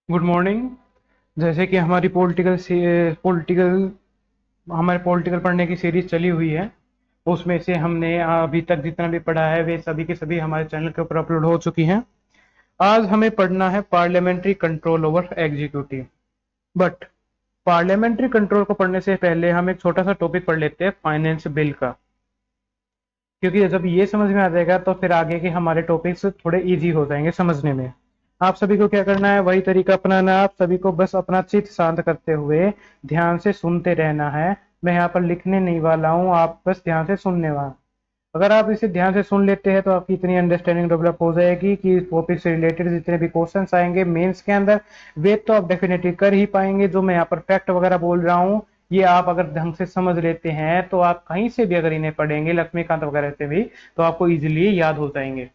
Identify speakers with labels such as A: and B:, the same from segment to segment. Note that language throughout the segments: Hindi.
A: Good morning. जैसे कि हमारे पॉलिटिकल पढ़ने की सीरीज चली हुई है, उसमें से हमने अभी तक जितना भी पढ़ा है वे सभी के सभी हमारे चैनल के ऊपर अपलोड हो चुकी हैं। आज हमें पढ़ना है parliamentary control over executive. But parliamentary control को पढ़ने से पहले हम एक छोटा सा टॉपिक पढ़ लेते हैं, फाइनेंस बिल का। क्योंकि जब ये समझ में आ जाएगा तो फिर आगे के हमारे टॉपिक्स थोड़े इजी हो जाएंगे समझने में। आप सभी को क्या करना है, वही तरीका अपनाना है। आप सभी को बस अपना चित्त शांत करते हुए ध्यान से सुनते रहना है। मैं यहाँ पर लिखने नहीं वाला हूँ, आप बस ध्यान से सुनने वाला। अगर आप इसे ध्यान से सुन लेते हैं तो आपकी इतनी अंडरस्टैंडिंग डेवलप हो जाएगी कि इस टॉपिक से रिलेटेड जितने भी क्वेश्चंस आएंगे मेंस के अंदर, वे तो आप डेफिनेटली कर ही पाएंगे। जो मैं यहाँ पर फैक्ट वगैरह बोल रहा हूँ, ये आप अगर ढंग से समझ लेते हैं तो आप कहीं से भी अगर इन्हें पढ़ेंगे, लक्ष्मीकांत वगैरह से भी, तो आपको इजिली याद हो जाएंगे।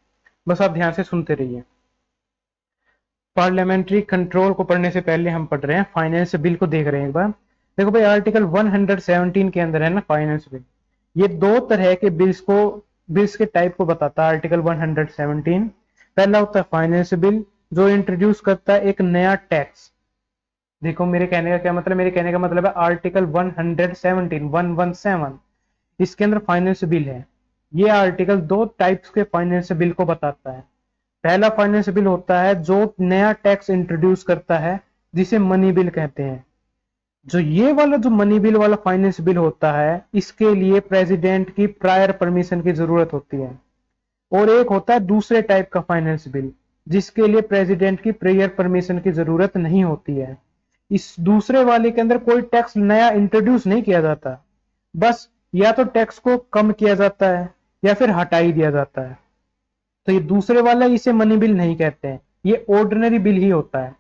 A: बस आप ध्यान से सुनते रहिए। पार्लियामेंट्री कंट्रोल को पढ़ने से पहले हम पढ़ रहे हैं फाइनेंस बिल को, देख रहे हैं एक बार। देखो भाई, आर्टिकल 117 के अंदर है ना फाइनेंस बिल। ये दो तरह के बिल्स के टाइप को बताता है आर्टिकल 117। पहला होता है फाइनेंस बिल, जो इंट्रोड्यूस करता है एक नया टैक्स। देखो मेरे कहने का क्या मतलब, मेरे कहने का मतलब है आर्टिकल 117 इसके अंदर फाइनेंस बिल है। ये आर्टिकल दो टाइप्स के फाइनेंस बिल को बताता है। पहला फाइनेंस बिल होता है जो नया टैक्स इंट्रोड्यूस करता है, जिसे मनी बिल कहते हैं। जो ये वाला जो मनी बिल वाला फाइनेंस बिल होता है, इसके लिए प्रेसिडेंट की प्रायर परमिशन की जरूरत होती है। और एक होता है दूसरे टाइप का फाइनेंस बिल, जिसके लिए प्रेसिडेंट की प्रेयर परमिशन की जरूरत नहीं होती है। इस दूसरे वाले के अंदर कोई टैक्स नया इंट्रोड्यूस नहीं किया जाता, बस या तो टैक्स को कम किया जाता है या फिर हटा ही दिया जाता है। तो ये दूसरे वाला, इसे मनी बिल नहीं कहते हैं, ये ऑर्डिनरी बिल ही होता है।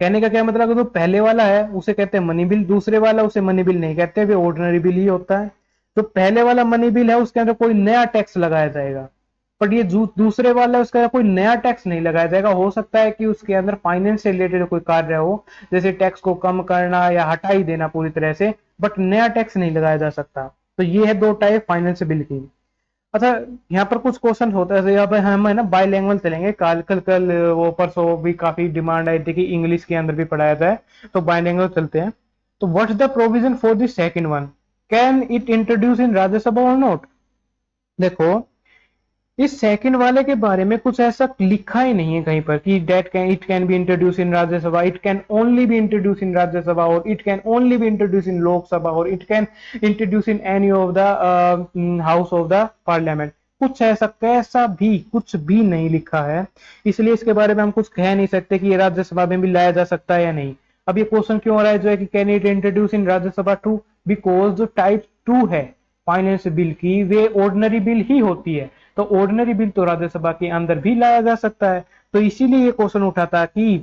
A: कहने का क्या मतलब, जो पहले वाला है उसे कहते हैं मनी बिल, दूसरे वाला उसे मनी बिल नहीं कहते, वे ऑर्डिनरी बिल ही होता है। तो पहले वाला मनी बिल है, उसके अंदर कोई नया टैक्स लगाया जाएगा। बट ये दूसरे वाला है, उसके अंदर कोई नया टैक्स नहीं लगाया जाएगा। हो सकता है कि उसके अंदर फाइनेंस से रिलेटेड कोई कार्य हो, जैसे टैक्स को कम करना या हटा ही देना पूरी तरह से, बट नया टैक्स नहीं लगाया जा सकता। तो ये है दो टाइप फाइनेंस बिल की। अच्छा, यहाँ पर कुछ क्वेश्चन होता है, यहाँ पे हम है ना बाइलैंग्वेज चलेंगे। कल वो परसों भी काफी डिमांड आई थी कि इंग्लिश के अंदर भी पढ़ाया जाए, तो बाइलैंग्वेज चलते हैं। तो what's the provision for the second one, can it introduce in Rajya Sabha और नॉट। देखो, इस सेकंड वाले के बारे में कुछ ऐसा लिखा ही नहीं है कहीं पर कि that can it can be introduce in Rajya Sabha, it can only be introduce in Rajya Sabha, और it can only be introduce in Lok Sabha, और it can introduce in any of the house of the parliament. कुछ ऐसा कैसा भी कुछ भी नहीं लिखा है, इसलिए इसके बारे में हम कुछ कह नहीं सकते कि ये राज्यसभा में भी लाया जा सकता है या नहीं। अब ये क्वेश्चन क्यों आ रहा है जो है कि can it introduce in Rajya Sabha too, because जो टाइप 2 है फाइनेंस बिल की, वे ऑर्डिनरी बिल ही होती है। तो ऑर्डिनरी बिल तो राज्यसभा के अंदर भी लाया जा सकता है। तो इसीलिए ये क्वेश्चन उठा था कि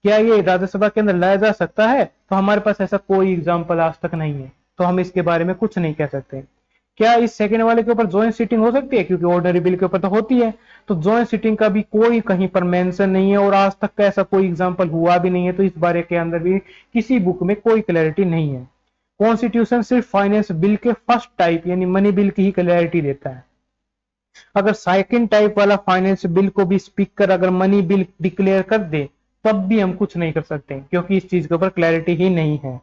A: क्या ये राज्यसभा के अंदर लाया जा सकता है। तो हमारे पास ऐसा कोई एग्जाम्पल आज तक नहीं है, तो हम इसके बारे में कुछ नहीं कह सकते। क्या इस सेकंड वाले के ऊपर ज्वाइंट सीटिंग हो सकती है, क्योंकि ऑर्डिनरी बिल के ऊपर तो होती है। तो ज्वाइंट सीटिंग का भी कोई कहीं पर मेंशन नहीं है, और आज तक का ऐसा कोई एग्जाम्पल हुआ भी नहीं है। तो इस बारे के अंदर भी किसी बुक में कोई क्लैरिटी नहीं है। कॉन्स्टिट्यूशन सिर्फ फाइनेंस बिल के फर्स्ट टाइप यानी मनी बिल की ही क्लैरिटी देता है। अगर सेकंड टाइप वाला फाइनेंस बिल को भी स्पीकर अगर मनी बिल डिक्लेयर कर दे, तब भी हम कुछ नहीं कर सकते, क्योंकि इस चीज के ऊपर क्लैरिटी ही नहीं है।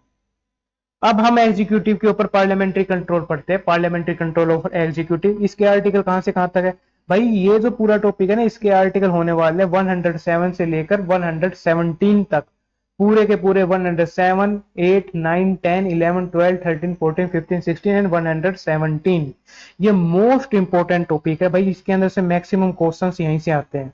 A: अब हम एग्जीक्यूटिव के ऊपर पार्लियामेंट्री कंट्रोल पढ़ते हैं, पार्लियामेंट्री कंट्रोल ओवर एग्जीक्यूटिव। इसके आर्टिकल कहां से कहां तक है भाई, ये जो पूरा टॉपिक है ना, इसके आर्टिकल होने वाले 107 से लेकर 117 तक। पूरे के पूरे 107, 8, 9, 10, 11, 12, 13, 14, 15, 16 एंड 117। ये मोस्ट इंपोर्टेंट टॉपिक है भाई, इसके अंदर से मैक्सिमम क्वेश्चंस यहीं से आते हैं।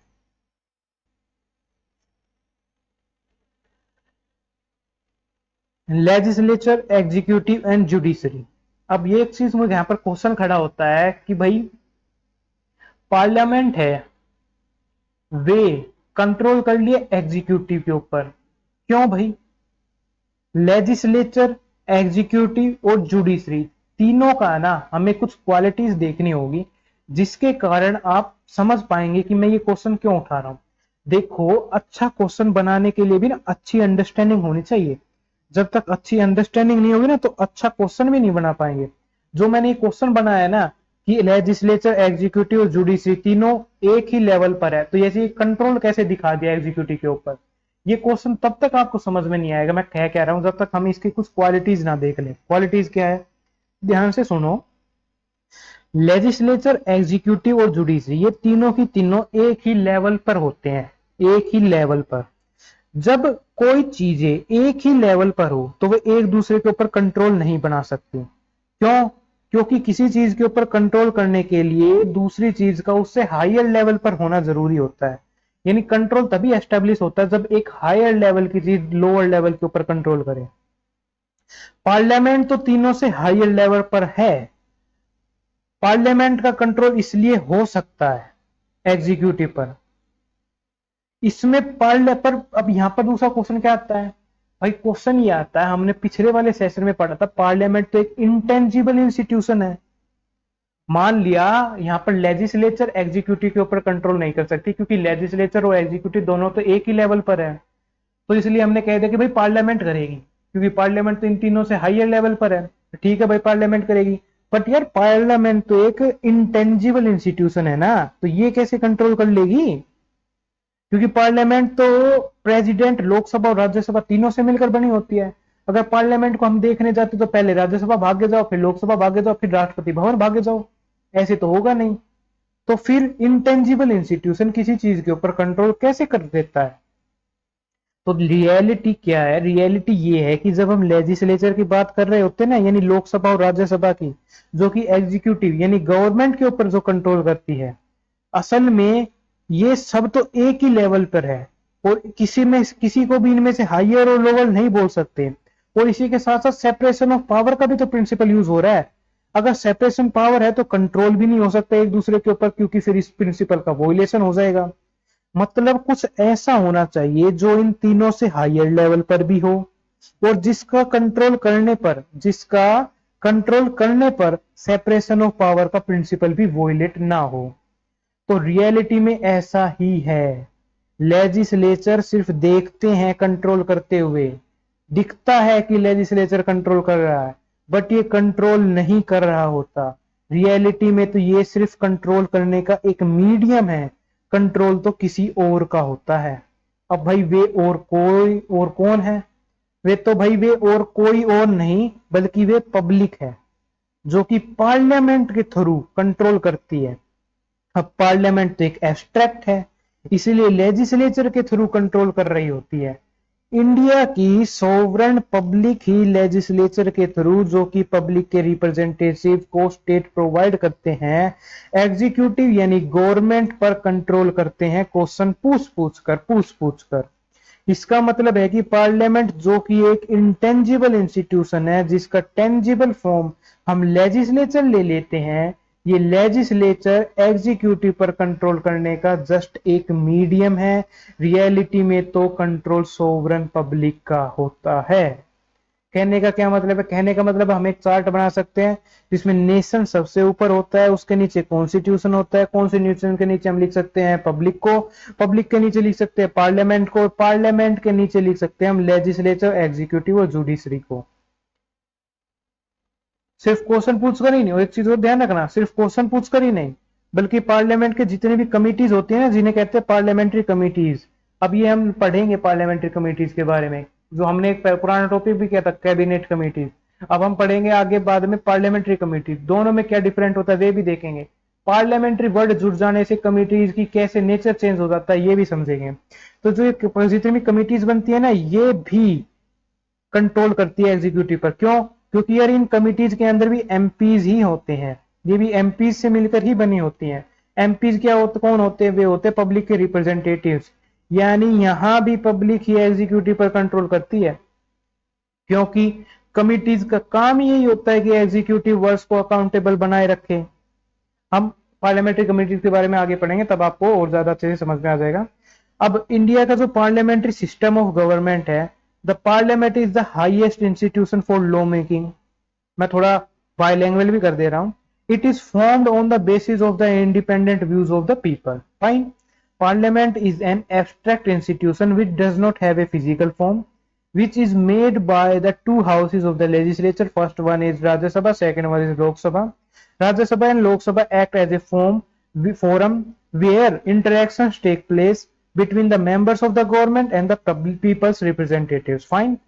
A: Legislature, executive and judiciary. अब ये एक चीज मुझे यहां पर क्वेश्चन खड़ा होता है कि भाई, पार्लियामेंट है, वे कंट्रोल कर लिए एग्जीक्यूटिव के ऊपर, क्यों भाई। लेजिस्लेचर, एग्जीक्यूटिव और जुडिशरी, तीनों का ना हमें कुछ क्वालिटीज देखनी होगी, जिसके कारण आप समझ पाएंगे कि मैं ये क्वेश्चन क्यों उठा रहा हूं। देखो, अच्छा क्वेश्चन बनाने के लिए भी ना अच्छी अंडरस्टैंडिंग होनी चाहिए। जब तक अच्छी अंडरस्टैंडिंग नहीं होगी ना, तो अच्छा क्वेश्चन भी नहीं बना पाएंगे। जो मैंने ये क्वेश्चन बनाया ना कि लेजिस्लेचर, एग्जीक्यूटिव और जुडिशरी तीनों एक ही लेवल पर है, तो ये कंट्रोल कैसे दिखा दिया एग्जीक्यूटिव के ऊपर। ये क्वेश्चन तब तक आपको समझ में नहीं आएगा मैं कह रहा हूं जब तक हम इसकी कुछ क्वालिटीज ना देख लें। क्वालिटीज क्या है, ध्यान से सुनो। लेजिस्लेचर, एग्जीक्यूटिव और जुडिशरी ये तीनों की तीनों एक ही लेवल पर होते हैं, एक ही लेवल पर। जब कोई चीजें एक ही लेवल पर हो तो वे एक दूसरे के ऊपर कंट्रोल नहीं बना सकती। क्यों? क्योंकि किसी चीज के ऊपर कंट्रोल करने के लिए दूसरी चीज का उससे हायर लेवल पर होना जरूरी होता है। यानी कंट्रोल तभी एस्टेब्लिश होता है जब एक हायर लेवल की चीज लोअर लेवल के ऊपर कंट्रोल करे। पार्लियामेंट तो तीनों से हायर लेवल पर है। पार्लियामेंट का कंट्रोल इसलिए हो सकता है एग्जीक्यूटिव पर। इसमें पार्ल पर अब यहां पर दूसरा क्वेश्चन क्या आता है भाई, क्वेश्चन ये आता है, हमने पिछले वाले सेशन में पढ़ा था पार्लियामेंट तो एक इंटेंजिबल इंस्टीट्यूशन है। मान लिया यहां पर लेजिस्लेचर एग्जीक्यूटिव के ऊपर कंट्रोल नहीं कर सकती क्योंकि लेजिस्लेचर और एग्जीक्यूटिव दोनों तो एक ही लेवल पर है। तो इसलिए हमने कह दिया कि भाई पार्लियामेंट करेगी क्योंकि पार्लियामेंट तो इन तीनों से हायर लेवल पर है। ठीक है भाई पार्लियामेंट करेगी। बट यार पार्लियामेंट तो एक इंटेंजिबल इंस्टीट्यूशन है ना, तो ये कैसे कंट्रोल कर लेगी? क्योंकि पार्लियामेंट तो प्रेसिडेंट, लोकसभा और राज्यसभा तीनों से मिलकर बनी होती है। अगर पार्लियामेंट को हम देखने जाते तो पहले राज्यसभा भागे जाओ, फिर लोकसभा भागे जाओ, फिर राष्ट्रपति भवन भागे जाओ, ऐसे तो होगा नहीं। तो फिर इंटेंजिबल इंस्टीट्यूशन किसी चीज के ऊपर कंट्रोल कैसे कर देता है? तो रियलिटी क्या है, रियलिटी ये है कि जब हम लेजिस्लेचर की बात कर रहे होते हैं ना, यानी लोकसभा और राज्यसभा की, जो कि एग्जीक्यूटिव यानी गवर्नमेंट के ऊपर जो कंट्रोल करती है, असल में ये सब तो एक ही लेवल पर है और किसी को भी इनमें से हायर और लोअर नहीं बोल सकते। और इसी के साथ साथ सेपरेशन ऑफ पावर का भी तो प्रिंसिपल यूज हो रहा है। अगर सेपरेशन पावर है तो कंट्रोल भी नहीं हो सकता एक दूसरे के ऊपर, क्योंकि फिर इस प्रिंसिपल का वोलेशन हो जाएगा। मतलब कुछ ऐसा होना चाहिए जो इन तीनों से हायर लेवल पर भी हो और जिसका कंट्रोल करने पर सेपरेशन ऑफ पावर का प्रिंसिपल भी वोलेट ना हो। तो रियलिटी में ऐसा ही है। लेजिस्लेचर सिर्फ देखते हैं कंट्रोल करते हुए, दिखता है कि लेजिस्लेचर कंट्रोल कर रहा है, बट ये कंट्रोल नहीं कर रहा होता। रियलिटी में तो ये सिर्फ कंट्रोल करने का एक मीडियम है, कंट्रोल तो किसी और का होता है। अब भाई वे और कोई और कौन है? वे तो भाई वे और कोई और नहीं बल्कि वे पब्लिक है, जो कि पार्लियामेंट के थ्रू कंट्रोल करती है। अब पार्लियामेंट तो एक एब्स्ट्रैक्ट है, इसीलिए लेजिस्लेचर के थ्रू कंट्रोल कर रही होती है। इंडिया की सोवरेन पब्लिक ही लेजिस्लेचर के थ्रू, जो कि पब्लिक के रिप्रेजेंटेटिव को स्टेट प्रोवाइड करते हैं, एग्जीक्यूटिव यानी गवर्नमेंट पर कंट्रोल करते हैं क्वेश्चन पूछ पूछ कर। इसका मतलब है कि पार्लियामेंट जो कि एक इंटेंजिबल इंस्टीट्यूशन है, जिसका टेंजिबल फॉर्म हम लेजिस्लेचर ले लेते हैं, ये लेजिस्लेचर एग्जीक्यूटिव पर कंट्रोल करने का जस्ट एक मीडियम है। रियलिटी में तो कंट्रोल सोवरेन पब्लिक का होता है। कहने का क्या मतलब है? कहने का मतलब हम एक चार्ट बना सकते हैं जिसमें नेशन सबसे ऊपर होता है, उसके नीचे कॉन्स्टिट्यूशन होता है, कॉन्स्टिट्यूशन के नीचे हम लिख सकते हैं पब्लिक को, पब्लिक के नीचे लिख सकते हैं पार्लियामेंट को, पार्लियामेंट के नीचे लिख सकते हैं हम लेजिस्लेचर, एग्जीक्यूटिव और जुडिशरी को। सिर्फ क्वेश्चन पूछकर ही नहीं, और एक चीज और ध्यान रखना, सिर्फ क्वेश्चन पूछकर ही नहीं बल्कि पार्लियामेंट के जितने भी कमिटीज होती है ना, जिन्हें कहते हैं पार्लियामेंट्री कमिटीज। अब ये हम पढ़ेंगे पार्लियामेंट्री कमिटीज के बारे में, जो हमने एक पुराना टॉपिक भी किया था कैबिनेट कमिटीज। अब हम पढ़ेंगे आगे बाद में पार्लियामेंट्री कमिटीज, दोनों में क्या डिफरेंट होता है वे भी देखेंगे। पार्लियामेंट्री वर्ड जुड़ जाने से कमिटीज की कैसे नेचर चेंज हो जाता है ये भी समझेंगे। तो जो जितनी भी कमिटीज बनती है ना, ये भी कंट्रोल करती है एग्जीक्यूटिव पर। क्यों? क्योंकि यार इन कमिटीज के अंदर भी एमपीज ही होते हैं, ये भी एमपीज से मिलकर ही बनी होती हैं। एमपीज क्या होते, कौन होते हैं? वे होते हैं पब्लिक के रिप्रेजेंटेटिव्स। यानी यहां भी पब्लिक ही एग्जीक्यूटिव पर कंट्रोल करती है, क्योंकि कमिटीज का काम यही होता है कि एग्जीक्यूटिव वर्क्स को अकाउंटेबल बनाए रखे। हम पार्लियामेंट्री कमिटीज के बारे में आगे पढ़ेंगे तब आपको और ज्यादा अच्छे से समझ में आ जाएगा। अब इंडिया का जो पार्लियामेंट्री सिस्टम ऑफ गवर्नमेंट है, the parliament is the highest institution for law making. मैं थोड़ा बायलैंग्वेज भी कर दे रहा हूं। It is formed on the basis of the independent views of the people. Fine. Parliament is an abstract institution which does not have a physical form, which is made by the two houses of the legislature. First one is Rajya Sabha, second one is Lok Sabha. Rajya Sabha and Lok Sabha act as a forum where interactions take place between the members of the government and the people's representatives. Fine.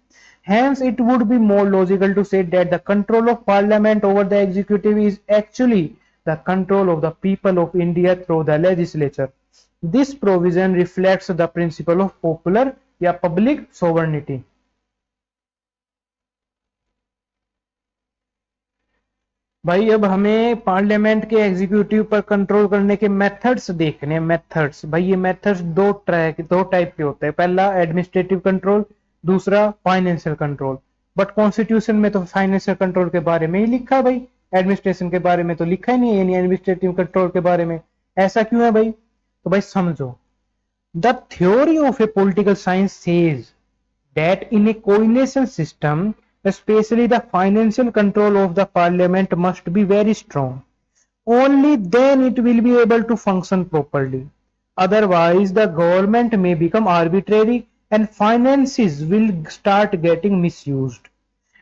A: Hence, it would be more logical to say that the control of parliament over the executive is actually the control of the people of India through the legislature. This provision reflects the principle of popular या public sovereignty. भाई अब हमें पार्लियामेंट के एग्जीक्यूटिव पर कंट्रोल करने के मेथड्स देखने, मेथड्स भाई ये मेथड्स दो टाइप के होते हैं, पहला एडमिनिस्ट्रेटिव कंट्रोल, दूसरा फाइनेंशियल कंट्रोल। बट कॉन्स्टिट्यूशन में तो फाइनेंशियल कंट्रोल के बारे में ही लिखा भाई, एडमिनिस्ट्रेशन के बारे में तो लिखा ही नहीं है, यानी एडमिनिस्ट्रेटिव कंट्रोल के बारे में। ऐसा क्यों है भाई? तो भाई समझो, the theory of A political science says that in a coalition system, especially the financial control of the parliament must be very strong. Only then it will be able to function properly. Otherwise, the government may become arbitrary and finances will start getting misused.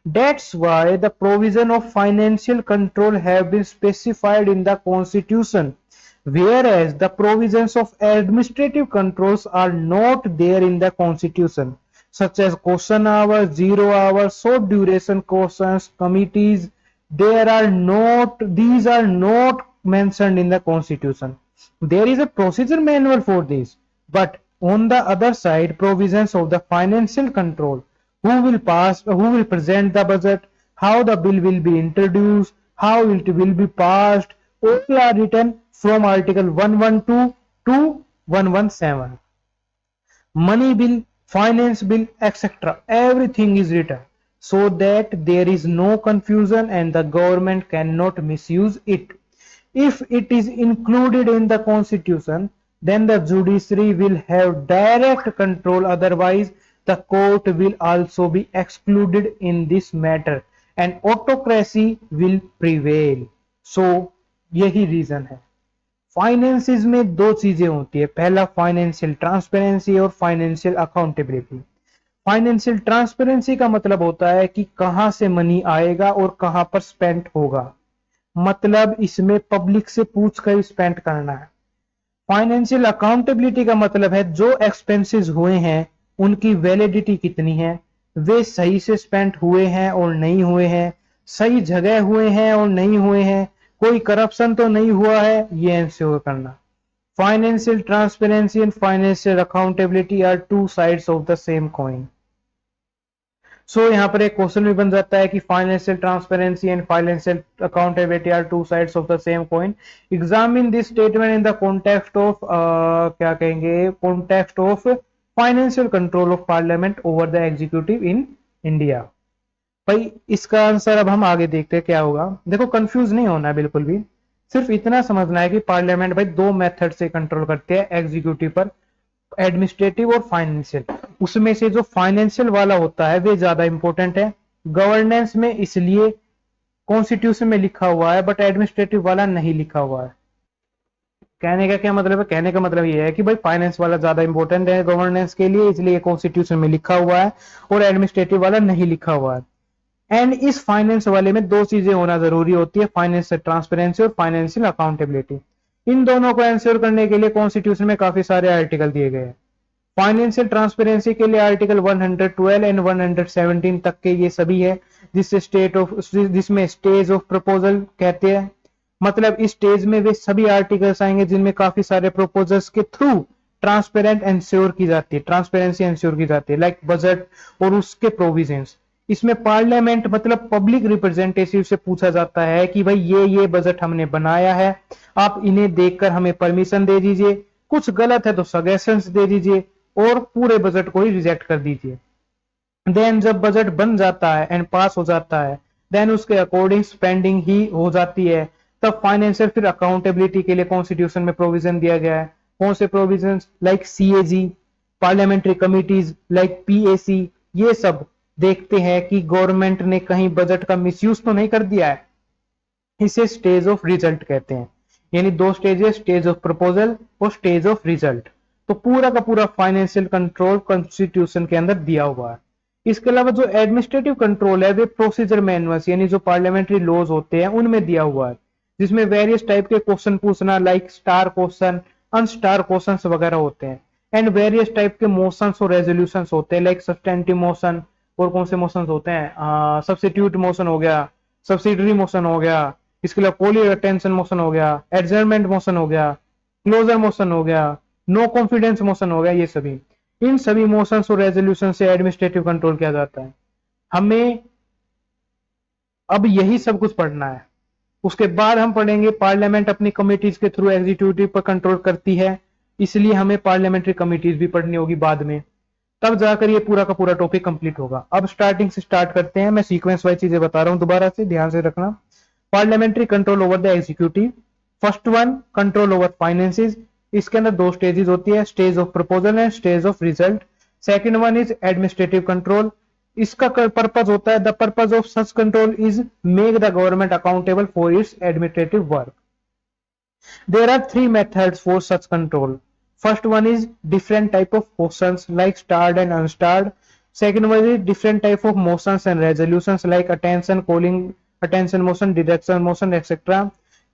A: That's why the provision of financial control have been specified in the constitution, whereas the provisions of administrative controls are not there in the constitution, such as question hours, 0 hours, short duration questions, committees. These are not mentioned in the constitution. There is a procedure manual for this, but on the other side, provisions of the financial control, who will present the budget, how the bill will be introduced, how it will be passed, all are written from article 112 to 117. Money bill, finance bill, etc. Everything is written so that there is no confusion and the government cannot misuse it. If it is included in the constitution, then the judiciary will have direct control, otherwise the court will also be excluded in this matter and autocracy will prevail. So यही रीजन है। फाइनेंसिस में दो चीजें होती है, पहला फाइनेंशियल ट्रांसपेरेंसी और फाइनेंशियल अकाउंटेबिलिटी। फाइनेंशियल ट्रांसपेरेंसी का मतलब होता है कि कहां से मनी आएगा और कहां पर स्पेंड होगा, मतलब इसमें पब्लिक से पूछकर स्पेंड करना है। फाइनेंशियल अकाउंटेबिलिटी का मतलब है जो एक्सपेंसेस हुए हैं उनकी वैलिडिटी कितनी है, वे सही से स्पेंड हुए हैं और नहीं हुए हैं, सही जगह हुए हैं और नहीं हुए हैं, कोई करप्शन तो नहीं हुआ है, ये इंश्योर करना। Financial transparency and financial accountability are two sides of the same coin. So यहाँ पर एक क्वेश्चन भी बन जाता है कि financial transparency and financial accountability are two sides of the same coin. Examine this statement in the context of क्या कहेंगे, context of financial control of parliament over the executive in India. भाई इसका आंसर अब हम आगे देखते हैं क्या होगा। देखो कंफ्यूज नहीं होना है बिल्कुल भी, सिर्फ इतना समझना है कि पार्लियामेंट भाई दो मेथड से कंट्रोल करते हैं एग्जीक्यूटिव पर, एडमिनिस्ट्रेटिव और फाइनेंशियल। उसमें से जो फाइनेंशियल वाला होता है वे ज्यादा इंपॉर्टेंट है गवर्नेंस में, इसलिए कॉन्स्टिट्यूशन में लिखा हुआ है, बट एडमिनिस्ट्रेटिव वाला नहीं लिखा हुआ है। कहने का क्या मतलब है? कहने का मतलब ये है कि भाई फाइनेंस वाला ज्यादा इंपॉर्टेंट है गवर्नेंस के लिए, इसलिए कॉन्स्टिट्यूशन में लिखा हुआ है और एडमिनिस्ट्रेटिव वाला नहीं लिखा हुआ है। एंड इस फाइनेंस वाले में दो चीजें होना जरूरी होती है, फाइनेंशियल ट्रांसपेरेंसी और फाइनेंशियल अकाउंटेबिलिटी। इन दोनों को एंश्योर करने के लिए कॉन्स्टिट्यूशन में काफी सारे आर्टिकल दिए गए हैं। फाइनेंशियल ट्रांसपेरेंसी के लिए आर्टिकल 112 एंड 117 तक के ये सभी है, जिसमें स्टेज ऑफ प्रपोजल कहते हैं। मतलब इस स्टेज में वे सभी आर्टिकल्स आएंगे जिनमें काफी सारे प्रपोजल्स के थ्रू ट्रांसपेरेंट एंश्योर की जाती है, ट्रांसपेरेंसी एंश्योर की जाती है, लाइक बजट और उसके प्रोविजंस। इसमें पार्लियामेंट मतलब पब्लिक रिप्रेजेंटेटिव से पूछा जाता है कि भाई ये बजट हमने बनाया है, आप इन्हें देखकर हमें परमिशन दे दीजिए, कुछ गलत है तो सजेशंस दे दीजिए और पूरे बजट को ही रिजेक्ट कर दीजिए। देन जब बजट बन जाता है एंड पास हो जाता है, देन उसके अकॉर्डिंग स्पेंडिंग ही हो जाती है। तब फाइनेंशियल फिर अकाउंटेबिलिटी के लिए कॉन्स्टिट्यूशन में प्रोविजन दिया गया है। कौन से provision? Like CAG, parliamentary committees like PAC, ये सब देखते हैं कि गवर्नमेंट ने कहीं बजट का मिसयूज तो नहीं कर दिया है। इसे स्टेज ऑफ रिजल्ट कहते हैं, यानी दो स्टेजेस, स्टेज ऑफ प्रपोजल और स्टेज ऑफ रिजल्ट। तो पूरा का पूरा फाइनेंशियल कंट्रोल कॉन्स्टिट्यूशन के अंदर दिया हुआ है। इसके अलावा जो एडमिनिस्ट्रेटिव कंट्रोल है वे प्रोसीजर मैनुअल्स यानी जो पार्लियामेंट्री लॉज होते हैं उनमें दिया हुआ है, जिसमें वेरियस टाइप के क्वेश्चन पूछना, लाइक स्टार क्वेश्चन, अनस्टार क्वेश्चन वगैरह होते हैं। एंड वेरियस टाइप के मोशंस और रेजोल्यूशंस होते हैं, लाइक सब्सटेंटिव मोशन, और कौन से मोशंस होते हैं, सब्स्टिट्यूट मोशन हो गया, सब्सिडरी मोशन हो गया, इसके अलावा पोलर टेंशन मोशन हो गया, एडजर्नमेंट मोशन हो गया, क्लोजर मोशन हो गया, नो कॉन्फिडेंस मोशन हो गया, ये सभी, इन सभी मोशंस और रेजोल्यूशन से एडमिनिस्ट्रेटिव कंट्रोल किया जाता है। हमें अब यही सब कुछ पढ़ना है। उसके बाद हम पढ़ेंगे पार्लियामेंट अपनी कमिटीज के थ्रू एग्जीक्यूटिव पर कंट्रोल करती है, इसलिए हमें पार्लियामेंट्री कमिटीज भी पढ़नी होगी बाद में, तब जाकर ये पूरा का पूरा टॉपिक कंप्लीट होगा। अब स्टार्टिंग से स्टार्ट करते हैं, मैं सीक्वेंस वाइज चीजें बता रहा हूं, दोबारा से ध्यान से रखना। Parliamentary control over the executive, first one control over finances, इसके अंदर दो स्टेजेस होती है, stage of proposal and stage of result. Second one is administrative control, इसका पर्पज होता है, the purpose of such control is make the government accountable for its administrative work. There are three methods for such control. First one is different type of questions like starred and unstarred. Second one is different type of motions and resolutions like attention calling, attention motion, deduction motion, etc.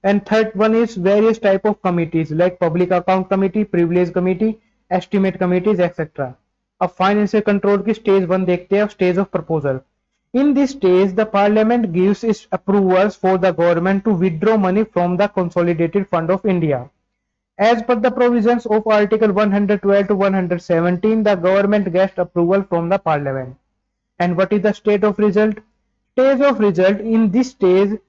A: And third one is various type of committees like public account committee, privilege committee, estimate committees, etc. अब फाइनेंशियल कंट्रोल की स्टेज वन देखते हैं, stage of proposal. In this stage, the parliament gives its approvals for the government to withdraw money from the consolidated fund of India. As per the provisions of Article 112 to 117, the government gets approval from the parliament. And what is the state of result? Stage of result, in this stage,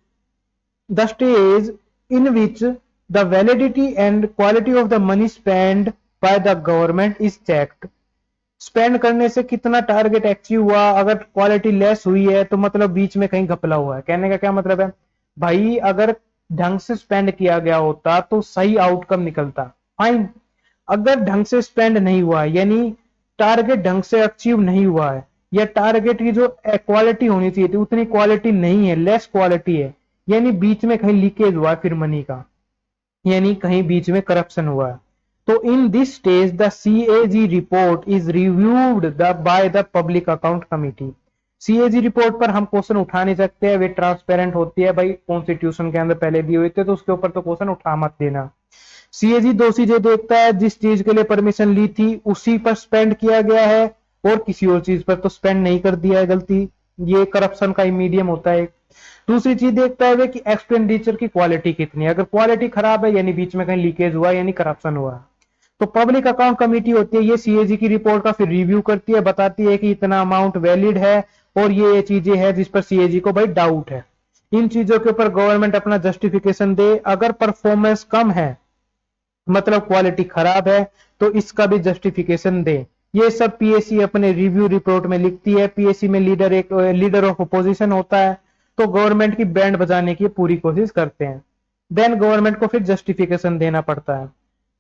A: the stage in which the validity and quality of the money spent by the government is checked. Spend करने से कितना टारगेट अचीव हुआ, अगर क्वालिटी लेस हुई है तो मतलब बीच में कहीं घपला हुआ है। कहने का क्या मतलब है भाई, अगर ढंग से स्पेंड किया गया होता तो सही आउटकम निकलता, फाइन। अगर ढंग से स्पेंड नहीं हुआ है, यानी टारगेट ढंग से अचीव नहीं हुआ है, या टारगेट की जो क्वालिटी होनी चाहिए थी उतनी क्वालिटी नहीं है, लेस क्वालिटी है, यानी बीच में कहीं लीकेज हुआ है फिर मनी का, यानी कहीं बीच में करप्शन हुआ है। तो in this stage the CAG report is reviewed by the public account committee. CAG report पर हम क्वेश्चन उठा नहीं सकते, वे ट्रांसपेरेंट होती है भाई, कॉन्स्टिट्यूशन के अंदर पहले दिए हुए थे, तो उसके ऊपर तो क्वेश्चन उठा मत देना। CAG दो चीजें देखता है, जिस चीज के लिए परमिशन ली थी उसी पर स्पेंड किया गया है, और किसी और चीज पर तो स्पेंड नहीं कर दिया है, गलती, ये करप्शन का मीडियम होता है। दूसरी चीज देखता है कि एक्सपेंडिचर की क्वालिटी कितनी है, अगर क्वालिटी खराब है यानी बीच में कहीं लीकेज हुआ यानी करप्शन हुआ। तो पब्लिक अकाउंट कमेटी होती है, ये CAG की रिपोर्ट का फिर रिव्यू करती है, बताती है कि इतना अमाउंट वैलिड है और ये चीजें हैं जिस पर CAG को भाई डाउट है। इन चीजों के ऊपर गवर्नमेंट अपना जस्टिफिकेशन दे, अगर परफॉर्मेंस कम है मतलब क्वालिटी खराब है तो इसका भी जस्टिफिकेशन दे। ये सब PSC अपने रिव्यू रिपोर्ट में लिखती है। PSC में एक लीडर ऑफ अपोजिशन होता है, तो गवर्नमेंट की बैंड बजाने की पूरी कोशिश करते हैं, देन गवर्नमेंट को फिर जस्टिफिकेशन देना पड़ता है।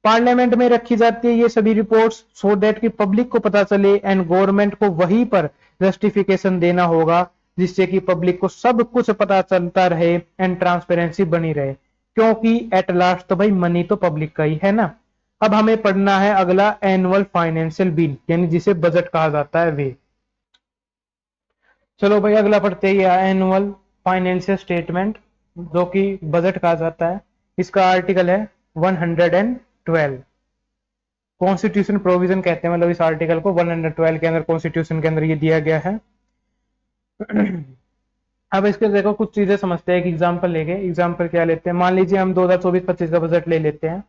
A: पार्लियामेंट में रखी जाती है ये सभी रिपोर्ट्स, सो दैट कि पब्लिक को पता चले एंड गवर्नमेंट को वहीं पर जस्टिफिकेशन देना होगा, जिससे कि पब्लिक को सब कुछ पता चलता रहे एंड ट्रांसपेरेंसी बनी रहे, क्योंकि एट लास्ट तो भाई मनी तो पब्लिक का ही है ना। अब हमें पढ़ना है अगला एनुअल फाइनेंशियल बिल, यानी जिसे बजट कहा जाता है वे। चलो भाई अगला पढ़ते हैं एनुअल फाइनेंशियल स्टेटमेंट, जो कि बजट कहा जाता है। इसका आर्टिकल है 112, कॉन्स्टिट्यूशन प्रोविजन कहते हैं, मतलब इस आर्टिकल को 112 के अंदर कॉन्स्टिट्यूशन के अंदर ये दिया गया है। अब इसके देखो कुछ चीजें समझते हैं, एक एग्जांपल लेके। एग्जांपल क्या लेते हैं, मान लीजिए हम 2024-25 का बजट ले लेते हैं।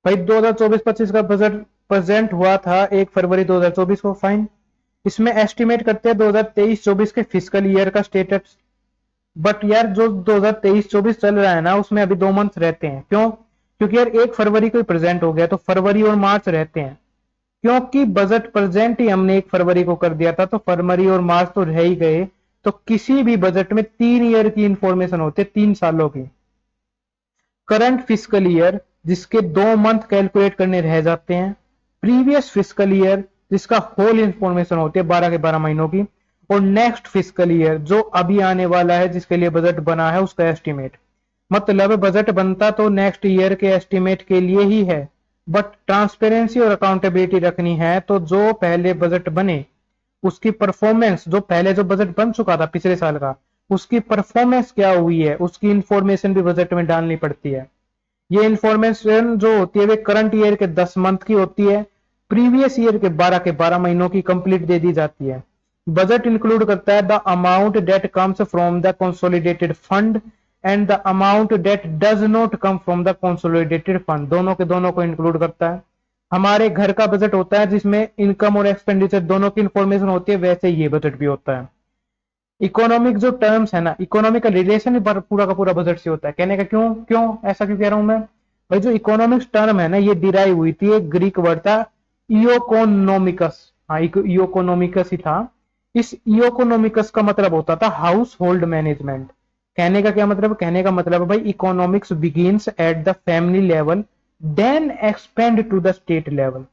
A: भाई 2024-25 का बजट प्रेजेंट हुआ था 1 फरवरी 2024 को, फाइन। इसमें एस्टिमेट करते हैं 2023-24 के फिजिकल ईयर का स्टेटस। बट यार जो 2023-24 चल रहा है ना, उसमें अभी 2 मंथ रहते हैं। क्यों? क्योंकि यार 1 फरवरी को प्रेजेंट हो गया, तो फरवरी और मार्च रहते हैं। क्योंकि बजट प्रेजेंट ही हमने 1 फरवरी को कर दिया था, तो फरवरी और मार्च तो रह ही गए। तो किसी भी बजट में 3 ईयर की इंफॉर्मेशन होती है, 3 सालों की। करंट फिजिकल ईयर जिसके 2 मंथ कैलकुलेट करने रह जाते हैं, प्रीवियस फिजिकल ईयर जिसका होल इंफॉर्मेशन होती है 12 के 12 महीनों की, और नेक्स्ट फिजिकल ईयर जो अभी आने वाला है जिसके लिए बजट बना है उसका एस्टिमेट। मतलब बजट बनता तो नेक्स्ट ईयर के एस्टिमेट के लिए ही है, बट ट्रांसपेरेंसी और अकाउंटेबिलिटी रखनी है तो जो पहले बजट बने उसकी परफॉर्मेंस, जो पहले जो बजट बन चुका था पिछले साल का, उसकी परफॉर्मेंस क्या हुई है उसकी इंफॉर्मेशन भी बजट में डालनी पड़ती है। ये इंफॉर्मेशन जो होती है वे करंट ईयर के 10 मंथ की होती है, प्रीवियस ईयर के 12 महीनों की कंप्लीट दे दी जाती है। बजट इंक्लूड करता है the amount that comes from the consolidated fund and the amount date does not come from the consolidated fund, दोनों के दोनों को इंक्लूड करता है। हमारे घर का बजट होता है जिसमें इनकम और एक्सपेंडिचर दोनों की इंफॉर्मेशन होती है, वैसे ये बजट भी होता है। इकोनॉमिक जो टर्म्स है ना, इकोनॉमिक का रिलेशन पूरा का पूरा बजट से होता है। कहने का क्यों क्यों ऐसा क्यों कह रहा हूं मैं भाई, जो इकोनॉमिक्स टर्म है ना, ये डिराइव हुई थी, एक ग्रीक वर्ड था इकोनॉमिकस। हाँ, इकोनॉमिकस ही था। इस इकोनॉमिकस का मतलब होता था हाउस होल्ड मैनेजमेंट। कहने का क्या मतलब, कहने का मतलब है भाई economics begins at the family level then expand to the state level.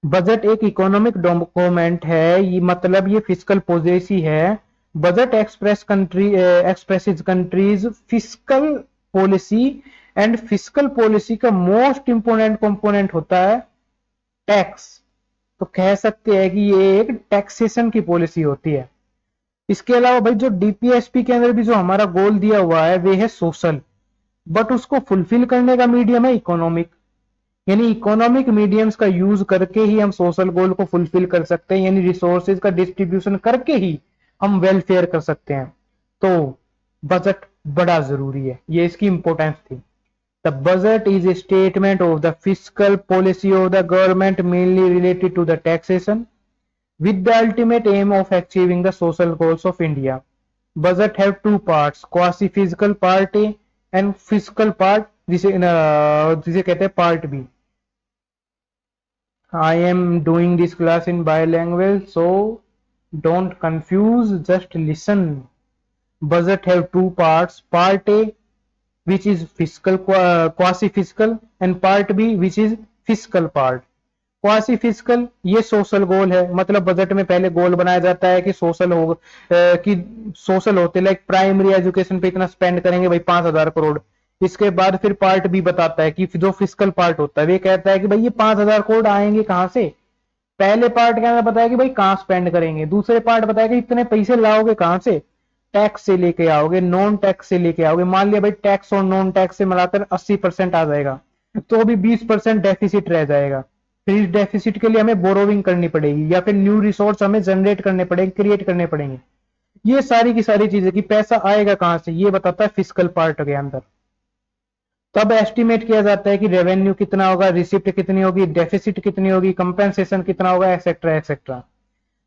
A: Budget एक इकोनॉमिक डॉक्यूमेंट है, ये मतलब ये फिस्कल पॉलिसी है। Budget expresses country's fiscal policy and fiscal policy का मोस्ट इंपोर्टेंट कंपोनेंट होता है टैक्स। तो कह सकते हैं कि ये एक टैक्सेशन की पॉलिसी होती है। इसके अलावा भाई जो डीपीएसपी के अंदर भी जो हमारा गोल दिया हुआ है वे है सोशल, बट उसको फुलफिल करने का मीडियम है इकोनॉमिक। यानी इकोनॉमिक मीडियम्स का यूज करके ही हम सोशल गोल को फुलफिल कर सकते हैं, यानी रिसोर्सेज का डिस्ट्रीब्यूशन करके ही हम वेलफेयर कर सकते हैं। तो बजट बड़ा जरूरी है, ये इसकी इंपॉर्टेंस थी। The budget is a statement of the fiscal policy of the government mainly related to the taxation with the ultimate aim of achieving the social goals of India. Budget have two parts, quasi-physical part A and fiscal part जिसे कहते हैं part B. I am doing this class in bilingual, so don't confuse, just listen. Budget have two parts, part A which is fiscal quasi-fiscal and part B which is fiscal part. Quasi fiscal ये सोशल गोल है, मतलब बजट में पहले गोल बनाया जाता है कि सोशल हो कि सोशल होते लाइक प्राइमरी एजुकेशन पे इतना स्पेंड करेंगे भाई 5,000 करोड़। इसके बाद फिर पार्ट बी बताता है कि जो फिस्कल पार्ट होता है वे कहता है कि भाई ये 5,000 करोड़ आएंगे कहां से। पहले पार्ट के अंदर बताया कि भाई कहां स्पेंड करेंगे, दूसरे पार्ट बताया कि इतने पैसे लाओगे कहां से, टैक्स से लेके आओगे, नॉन टैक्स से लेके आओगे। मान लिया भाई टैक्स और नॉन टैक्स से मिलाकर 80% आ जाएगा, तो अभी 20% डेफिसिट रह जाएगा। फिर इस डेफिसिट के लिए हमें बोरोविंग करनी पड़ेगी या फिर न्यू रिसोर्स हमें जनरेट करने पड़ेंगे, क्रिएट करने पड़ेंगे। ये सारी की सारी चीजें कि पैसा आएगा कहां से, ये बताता है फिस्कल पार्ट के अंदर। तब एस्टिमेट किया जाता है कि रेवेन्यू कितना होगा, रिसिप्ट कितनी होगी, डेफिसिट कितनी होगी, कंपेंसेशन कितना होगा, etcetera etcetera.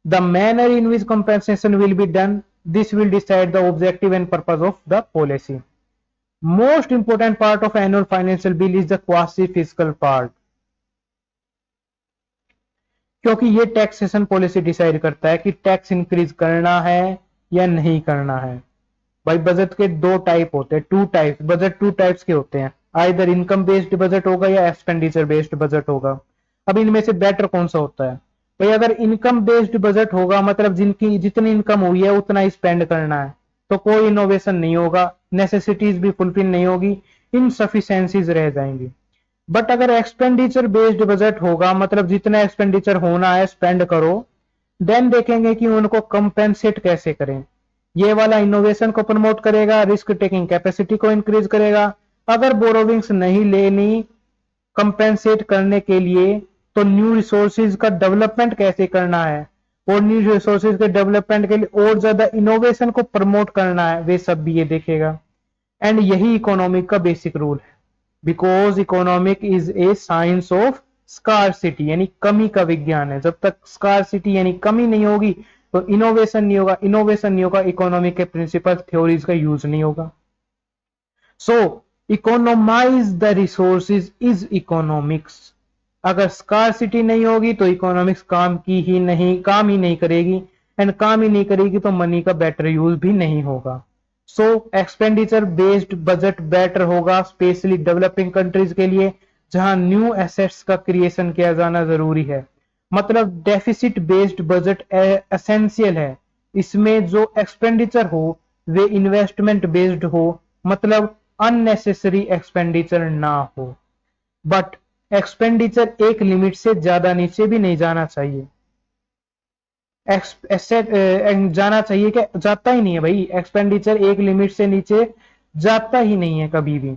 A: The manner in which compensation will be done, this will decide the objective and purpose of the policy. Most important part of annual financial bill is the quasi fiscal part, क्योंकि ये टैक्सेशन पॉलिसी डिसाइड करता है कि टैक्स इंक्रीज करना है या नहीं करना है। भाई बजट के दो टाइप होते हैं, two types, budget two types के होते हैं, आइदर इनकम बेस्ड बजट होगा या एक्सपेंडिचर बेस्ड बजट होगा। अब इनमें से बेटर कौन सा होता है भाई, अगर इनकम बेस्ड बजट होगा मतलब जिनकी जितनी इनकम हुई है उतना ही स्पेंड करना है, तो कोई इनोवेशन नहीं होगा, नेसेसिटीज भी फुलफिल नहीं होगी, इनसफिशिएंसीज रह जाएंगी। बट अगर एक्सपेंडिचर बेस्ड बजट होगा मतलब जितना एक्सपेंडिचर होना है स्पेंड करो, देन देखेंगे कि उनको कंपेंसेट कैसे करें। ये वाला इनोवेशन को प्रमोट करेगा, रिस्क टेकिंग कैपेसिटी को इंक्रीज करेगा। अगर बोरोविंग्स नहीं लेनी कंपेंसेट करने के लिए, तो न्यू रिसोर्सेज का डेवलपमेंट कैसे करना है, और न्यू रिसोर्सेज के डेवलपमेंट के लिए और ज्यादा इनोवेशन को प्रमोट करना है, वे सब भी ये देखेगा। एंड यही इकोनॉमिक का बेसिक रूल है, because economic is a science of scarcity, यानी कमी का विज्ञान है। जब तक स्कार्सिटी यानी कमी नहीं होगी तो इनोवेशन नहीं होगा, इनोवेशन नहीं होगा, इकोनॉमिक के प्रिंसिपल थ्योरीज का यूज नहीं होगा। So economize the resources is economics. अगर स्कार्सिटी नहीं होगी तो इकोनॉमिक्स काम ही नहीं करेगी, एंड काम ही नहीं करेगी तो मनी का बेटर यूज भी नहीं होगा। सो एक्सपेंडिचर बेस्ड बजट बेटर होगा स्पेशली डेवलपिंग कंट्रीज के लिए, जहां न्यू एसेट्स का क्रिएशन किया जाना जरूरी है। मतलब डेफिसिट बेस्ड बजट एसेंशियल है, इसमें जो एक्सपेंडिचर हो वे इन्वेस्टमेंट बेस्ड हो, मतलब अननेसेसरी एक्सपेंडिचर ना हो। बट एक्सपेंडिचर एक लिमिट से ज्यादा नीचे भी नहीं जाना चाहिए। जाना चाहिए क्या, जाता ही नहीं है भाई, एक्सपेंडिचर एक लिमिट से नीचे जाता ही नहीं है कभी भी।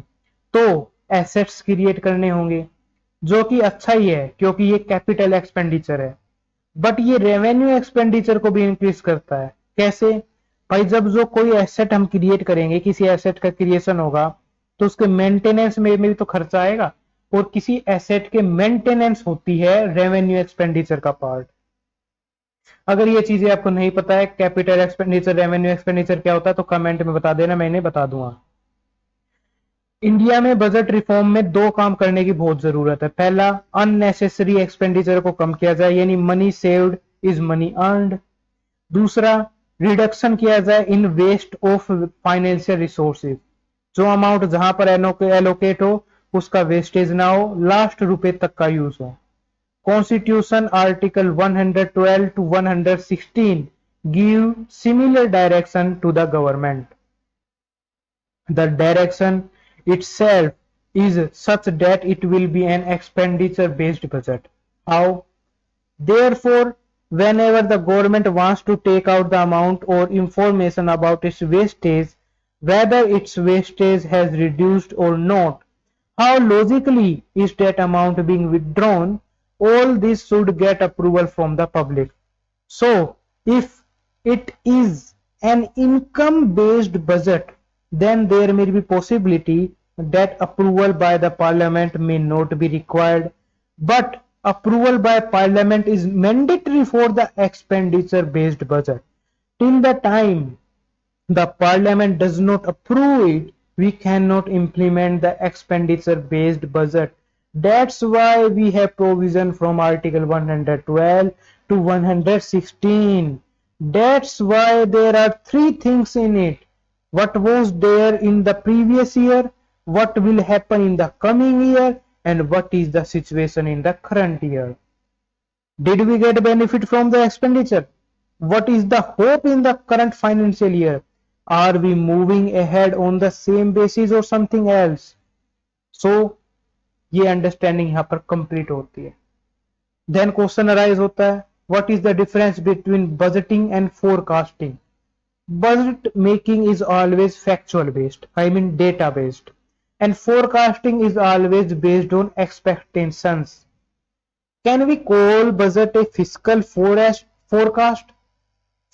A: तो एसेट्स क्रिएट करने होंगे, जो कि अच्छा ही है क्योंकि ये कैपिटल एक्सपेंडिचर है। बट ये रेवेन्यू एक्सपेंडिचर को भी इंक्रीज करता है। कैसे? भाई जब जो कोई एसेट हम क्रिएट करेंगे, किसी एसेट का क्रिएशन होगा, तो उसके मेंटेनेंस में भी तो खर्चा आएगा, और किसी एसेट के मेंटेनेंस होती है रेवेन्यू एक्सपेंडिचर का पार्ट। अगर ये चीजें आपको नहीं पता है कैपिटल एक्सपेंडिचर रेवेन्यू एक्सपेंडिचर क्या होता है तो कमेंट में बता देना, मैं इन्हें बता दूंगा। इंडिया में बजट रिफॉर्म में दो काम करने की बहुत जरूरत है। पहला, अननेसेसरी एक्सपेंडिचर को कम किया जाए, यानी money saved is money earned. दूसरा, रिडक्शन किया जाए इन वेस्ट ऑफ फाइनेंशियल रिसोर्सेज, जो अमाउंट जहां पर एलोकेट हो उसका वेस्टेज ना हो, लास्ट रुपए तक का यूज हो। Constitution article 112 to 116 give similar direction to the government. The direction itself is such that it will be an expenditure based budget. How? Therefore, whenever the government wants to take out the amount or information about its wastage, whether its wastage has reduced or not, how logically is that amount being withdrawn, all this should get approval from the public. So, if it is an income based budget, then there may be possibility that approval by the parliament may not be required, but approval by parliament is mandatory for the expenditure based budget. Till the time the parliament does not approve it, we cannot implement the expenditure based budget. That's why we have provision from article 112 to 116. That's why there are three things in it: what was there in the previous year, what will happen in the coming year, and what is the situation in the current year. Did we get benefit from the expenditure? What is the hope in the current financial year? Are we moving ahead on the same basis or something else? So ये अंडरस्टैंडिंग यहाँ पर कंप्लीट होती है। देन क्वेश्चन अराइज होता है, what is the difference between budgeting and forecasting? Budget making is always factual based, I mean data based, and forecasting is always based on expectations. Can we call budget a fiscal forecast?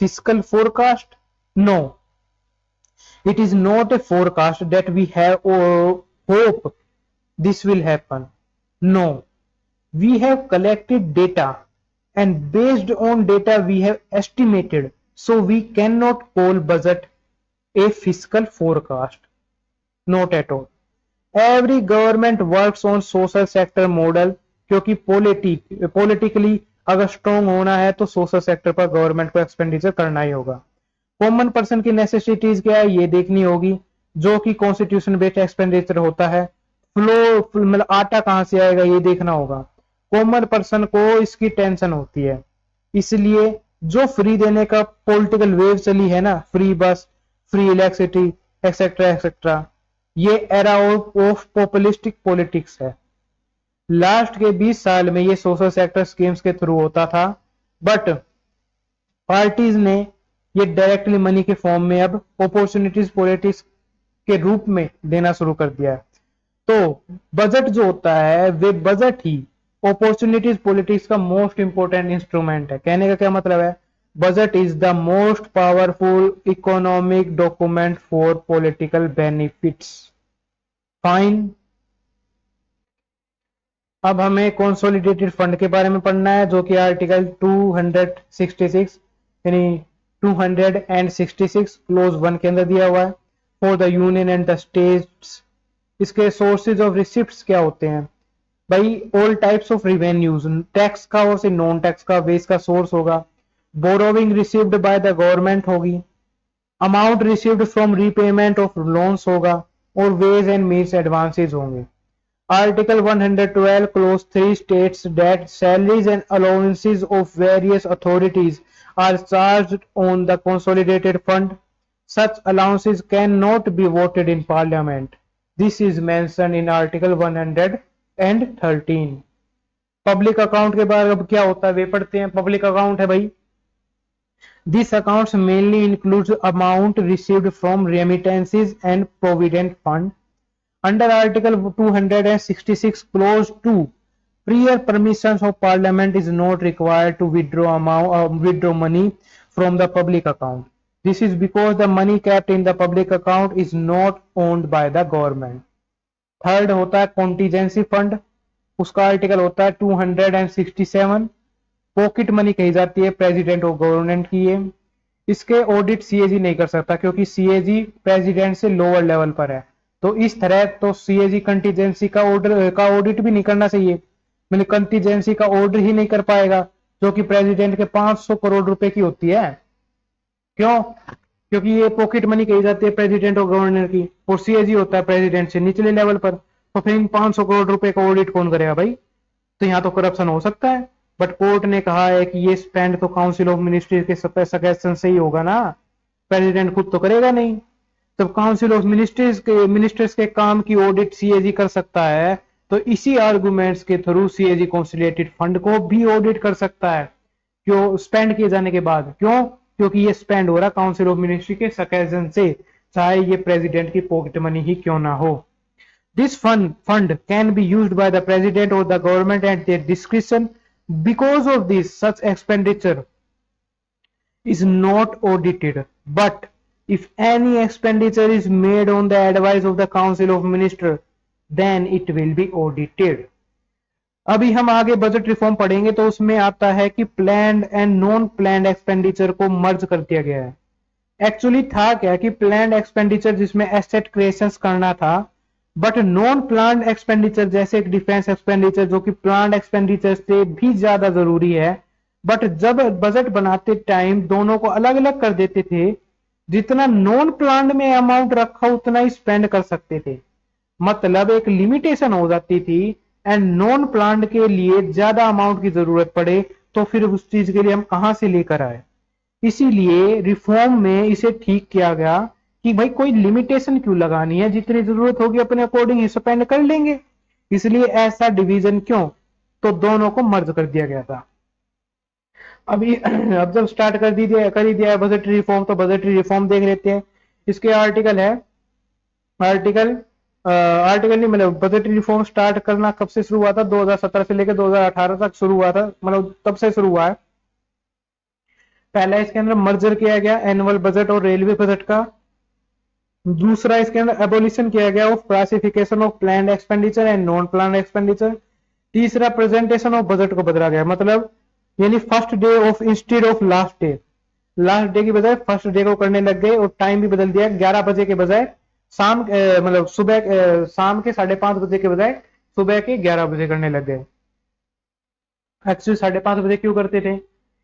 A: Fiscal forecast? No, it is not a forecast that we have or hope this will happen. No, we have collected data, and based on data we have estimated, so we cannot call budget a fiscal forecast. Not at all. Every government works on social sector model, क्योंकि पॉलिटिकली अगर स्ट्रॉन्ग होना है तो सोशल सेक्टर पर गवर्नमेंट को एक्सपेंडिचर करना ही होगा। कॉमन पर्सन की नेसेसिटीज क्या है ये देखनी होगी, जो कि कॉन्स्टिट्यूशन बेस्ड एक्सपेंडिचर होता है। फ्लो मतलब आटा कहां से आएगा ये देखना होगा। कॉमन पर्सन को इसकी टेंशन होती है, इसलिए जो फ्री देने का पॉलिटिकल वेव चली है ना, फ्री बस, फ्री इलेक्ट्रिसिटी एक्सेट्रा एक्सेट्रा, ये एरा ऑफ पॉपुलिस्टिक पॉलिटिक्स है। लास्ट के 20 साल में ये सोशल सेक्टर स्कीम्स के थ्रू होता था, बट पार्टीज ने ये डायरेक्टली मनी के फॉर्म में अब अपॉर्चुनिटीज पॉलिटिक्स के रूप में देना शुरू कर दिया है। तो बजट जो होता है वे बजट ही अपॉर्चुनिटीज पॉलिटिक्स का मोस्ट इंपोर्टेंट इंस्ट्रूमेंट है। कहने का क्या मतलब है, budget is the most powerful economic document for political benefits. Fine. अब हमें कंसोलिडेटेड फंड के बारे में पढ़ना है, जो कि आर्टिकल 266 यानी 266 क्लोज 1 के अंदर दिया हुआ है। For the union and the states, इसके सोर्सेज ऑफ रिसिप्ट्स क्या होते हैं भाई? All types of revenues, tax का और से नॉन टैक्स का वे इसका सोर्स होगा। Borrowing received by the government होगी, amount received from repayment of loans होगा, और वेज एंड मीन्स एडवांसेज होंगे। Article 112 clause 3 states that salaries and allowances of various authorities are charged on the consolidated fund. Such allowances cannot be voted in parliament. This is mentioned in article 113. Public account के बाद अब क्या होता है वे पढ़ते हैं। पब्लिक अकाउंट है भाई, this accounts mainly includes amount received from remittances and provident fund. Under Article 266 Clause 2, Prior permissions of parliament is not required to withdraw money from the public account. This is because the money kept in the public account is not owned by the government. Third होता है कॉन्टीजेंसी फंड, उसका आर्टिकल होता है 267। पॉकेट मनी कही जाती है प्रेसिडेंट ऑफ गवर्नमेंट की ये। इसके ऑडिट सीएजी नहीं कर सकता क्योंकि सीएजी प्रेसिडेंट से लोअर लेवल पर है। तो इस तरह तो सीएजी कंटीजेंसी का ऑर्डर का ऑडिट भी नहीं करना चाहिए, मैंने कंटीजेंसी का ऑर्डर ही नहीं कर पाएगा जो कि प्रेसिडेंट के 500 करोड़ रुपए की होती है। क्यों? क्योंकि ये पॉकेट मनी कही जाती है प्रेसिडेंट और गवर्नर की, और सीएजी होता है प्रेसिडेंट से निचले लेवल पर। तो फिर 500 करोड़ रुपए का ऑडिट कौन करेगा भाई? तो यहाँ तो करप्शन हो सकता है। बट कोर्ट ने कहा है कि ये स्पेंड तो काउंसिल ऑफ मिनिस्ट्री के सजेशन से ही होगा ना, प्रेसिडेंट खुद तो करेगा नहीं। जब काउंसिल ऑफ मिनिस्टर्स के काम की ऑडिट सीएजी कर सकता है, तो इसी आर्गुमेंट्स के थ्रू सीएजी कॉन्सोलिडेटेड फंड को भी ऑडिट कर सकता है, क्यों? स्पेंड किए जाने के बाद। क्यों? क्योंकि ये स्पेंड हो रहा काउंसिल ऑफ मिनिस्ट्री के सजेशन से, चाहे ये प्रेसिडेंट की पॉकेट मनी ही क्यों ना हो। This fund can be used by the president or the government at their discretion. Because of this, such expenditure is not audited. But if any expenditure is made on the advice of the Council of Ministers, then it will be audited. अभी हम आगे बजट रिफॉर्म पढ़ेंगे तो उसमें आता है कि planned and non planned expenditure को मर्ज कर दिया गया है। एक्चुअली था क्या कि प्लैंड एक्सपेंडिचर जिसमें एसेट क्रिएशंस करना था, बट नॉन प्लान्ड एक्सपेंडिचर जैसे डिफेंस एक्सपेंडिचर जो कि प्लान्ड एक्सपेंडिचर से भी ज्यादा जरूरी है, बट जब बजट बनाते टाइम दोनों को अलग अलग कर देते थे, जितना नॉन प्लान्ड में अमाउंट रखा उतना ही स्पेंड कर सकते थे। मतलब एक लिमिटेशन हो जाती थी, एंड नॉन प्लान्ड के लिए ज्यादा अमाउंट की जरूरत पड़े तो फिर उस चीज के लिए हम कहां से लेकर आए। इसीलिए रिफॉर्म में इसे ठीक किया गया कि भाई कोई लिमिटेशन क्यों लगानी है, जितनी जरूरत होगी अपने अकॉर्डिंग स्पेंड कर लेंगे। इसलिए ऐसा डिवीजन क्यों, तो दोनों को मर्ज कर दिया गया था। अभी अब जब स्टार्ट कर ही दिया है बजटरी रिफॉर्म, तो बजटरी रिफॉर्म देख लेते हैं। इसके आर्टिकल है, आर्टिकल नहीं, मतलब बजटरी रिफॉर्म स्टार्ट करना कब से शुरू हुआ था? 2017 से लेकर 2018 तक शुरू हुआ था, मतलब तब से शुरू हुआ है। पहला इसके अंदर मर्जर किया गया एनुअल बजट और रेलवे बजट का। दूसरा इसके अंदर एबोलिशन किया गया of classification of planned expenditure and non planned expenditure. तीसरा प्रेजेंटेशन ऑफ बजट को बदला गया, मतलब यानी first day of instead of last day की बजाय फर्स्ट डे को करने लग गए, और टाइम भी बदल दिया, 11 बजे के बजाय शाम मतलब सुबह शाम के 5:30 बजे के बजाय सुबह के 11 बजे करने लग गए। एक्चुअली 5:30 बजे क्यों करते थे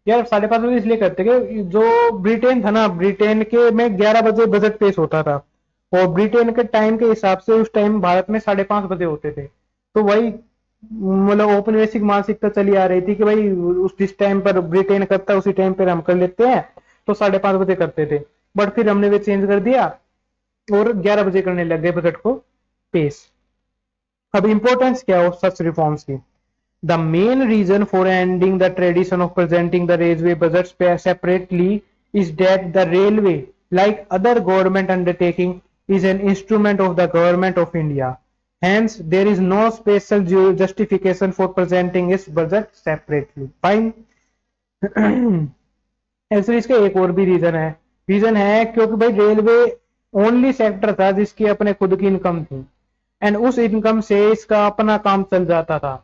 A: यार? 5:30 बजे इसलिए करते कि जो ब्रिटेन था ना, ब्रिटेन के में 11 बजे बजट पेश होता था, और ब्रिटेन के टाइम के हिसाब से उस टाइम भारत में 5:30 बजे होते थे। तो वही मतलब औपनिवेशिक मानसिकता चली आ रही थी कि भाई उस जिस टाइम पर ब्रिटेन करता है उसी टाइम पर हम कर लेते हैं, तो 5:30 बजे करते थे। बट फिर हमने वे चेंज कर दिया और 11 बजे करने लग गए बजट को पेश। अब इंपॉर्टेंस क्या हो सच रिफॉर्म्स की? The main reason for ending the tradition of presenting the railway budgets separately is that the railway, like other government undertaking, is an instrument of the government of India. Hence, there is no special justification for presenting its budget separately. Fine. ऐसे इसका एक और भी रीजन है क्योंकि भाई रेलवे ओनली सेक्टर था जिसकी अपने खुद की इनकम थी, एंड उस इनकम से इसका अपना काम चल जाता था।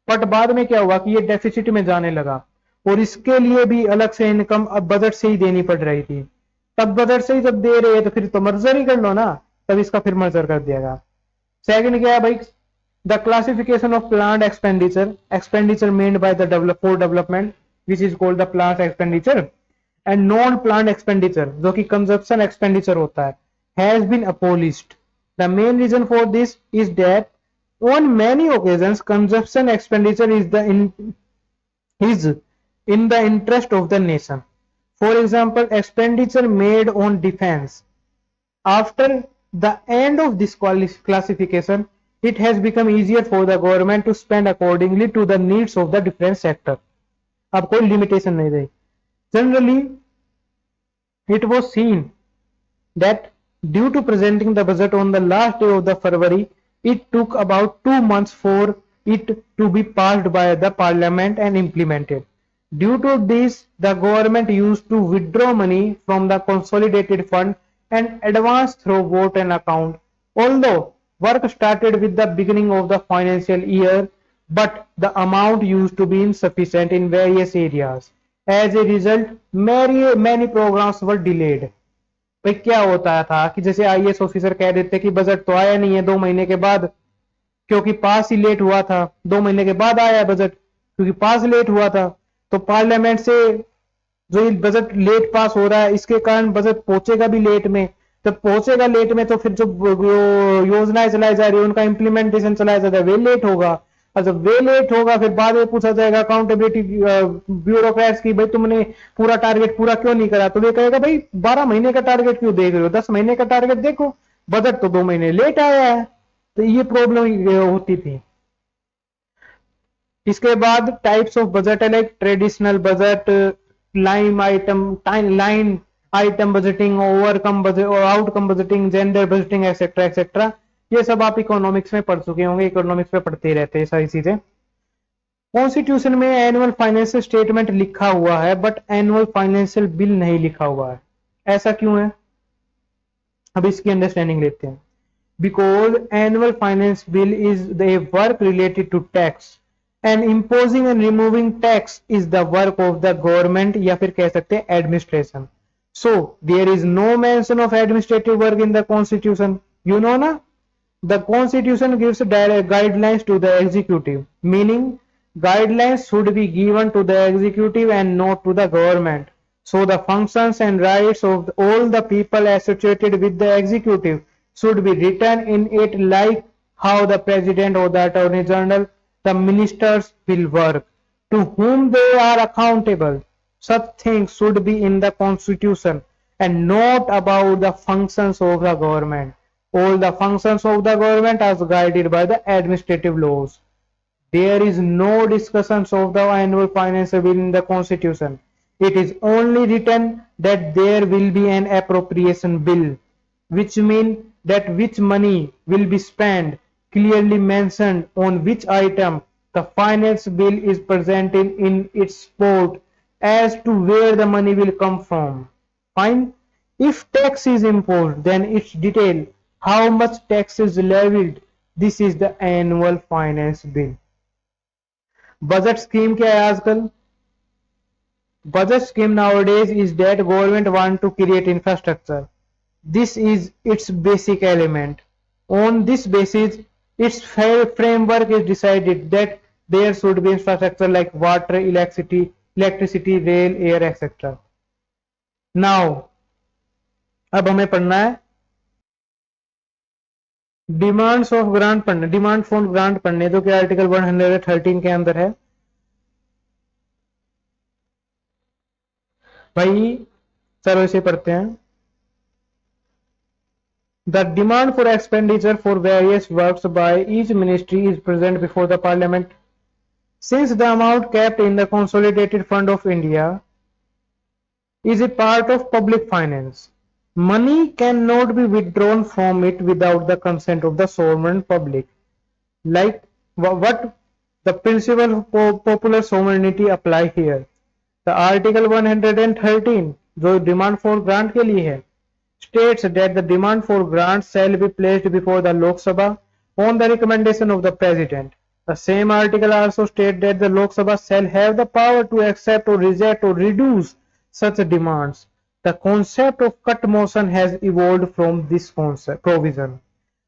A: बट बाद में क्या हुआ कि ये डेफिसिट में जाने लगा, और इसके लिए भी अलग से इनकम अब बजट से ही देनी पड़ रही थी। तब बजट से ही जब दे रहे हैं तो फिर तो मर्जर ही कर लो ना, तब इसका फिर मर्जर कर दिया गया। सेकंड क्या है भाई? The classification of planned expenditure made by the development which is called the planned expenditure, and non planned expenditure जो कि कंजप्शन एक्सपेंडिचर होता है, has been abolished. The main reason for this is that on many occasions consumption expenditure is in the interest of the nation. For example, expenditure made on defense. After the end of this classification, it has become easier for the government to spend accordingly to the needs of the defense sector. अब कोई limitation नहीं रही। Generally, it was seen that due to presenting the budget on the last day of the February, it took about 2 months for it to be passed by the parliament and implemented. Due to this, the government used to withdraw money from the consolidated fund and advance through vote and account. Although work started with the beginning of the financial year, but the amount used to be insufficient in various areas. As a result, many programs were delayed. भाई क्या होता था कि जैसे आईएएस ऑफिसर कह देते कि बजट तो आया नहीं है 2 महीने के बाद, क्योंकि पास ही लेट हुआ था। 2 महीने के बाद आया बजट क्योंकि पास लेट हुआ था। तो पार्लियामेंट से जो बजट लेट पास हो रहा है, इसके कारण बजट पहुंचेगा भी लेट में। जब पहुंचेगा लेट में तो फिर जो योजनाएं चलाई जा रही है उनका इंप्लीमेंटेशन चलाया जाता है वे लेट होगा। और जब वे लेट होगा फिर बाद में पूछा जाएगा अकाउंटेबिलिटी ब्यूरोक्रेट्स की, भाई तुमने पूरा टारगेट पूरा क्यों नहीं करा। तो वे कहेगा भाई 12 महीने का टारगेट क्यों देख रहे हो, 10 महीने का टारगेट देखो, बजट तो 2 महीने लेट आया है। तो ये प्रॉब्लम होती थी। इसके बाद टाइप्स ऑफ बजट है like traditional budget, line item budgeting, overcome budget और outcome budgeting, gender budgeting etcetera etcetera. ये सब आप इकोनॉमिक्स में पढ़ चुके होंगे, इकोनॉमिक्स में पढ़ते रहते हैं सारी चीजें। कॉन्स्टिट्यूशन में एनुअल फाइनेंशियल स्टेटमेंट लिखा हुआ है बट एनुअल फाइनेंशियल बिल नहीं लिखा हुआ है। ऐसा क्यों है, अब इसकी अंडरस्टैंडिंग लेते हैं। Because annual finance bill is the work related to tax and imposing and removing tax is the work of the government, या फिर कह सकते हैं administration. So there is no mention of administrative work in the constitution. You know na? The constitution gives direct guidelines to the executive, meaning guidelines should be given to the executive and not to the government. So the functions and rights of all the people associated with the executive should be written in it, like how the president or the attorney general, the ministers will work, to whom they are accountable. Such things should be in the constitution and not about the functions of the government. All the functions of the government are guided by the administrative laws. There is no discussions of the annual financial bill in the constitution. It is only written that there will be an appropriation bill, which means that which money will be spent, clearly mentioned on which item the finance bill is presented in its spot as to where the money will come from. Fine. If tax is imposed, then its detail how much tax is levied. This is the annual finance bill. Budget scheme क्या है आजकल? Budget scheme nowadays is that government want to create infrastructure. This is its basic element. On this basis, its framework is decided that there should be infrastructure like water, electricity, rail, air, etc. Now, अब हमें पढ़ना है डिमांड्स ऑफ ग्रांट पढ़ने, डिमांड फॉर ग्रांट पढ़ने, जो कि आर्टिकल 113 के अंदर है। भाई चलो इसे पढ़ते हैं। The demand for expenditure for various works by each ministry is present before the parliament. Since the amount kept in the consolidated fund of India is a part of public finance, money cannot be withdrawn from it without the consent of the sovereign public. Like what the principle of popular sovereignty apply here. The article 113 जो डिमांड फॉर ग्रांट के लिए है states that the demand for grants shall be placed before the Lok Sabha on the recommendation of the President. The same article also states that the Lok Sabha shall have the power to accept or reject or reduce such demands. The concept of cut motion has evolved from this provision.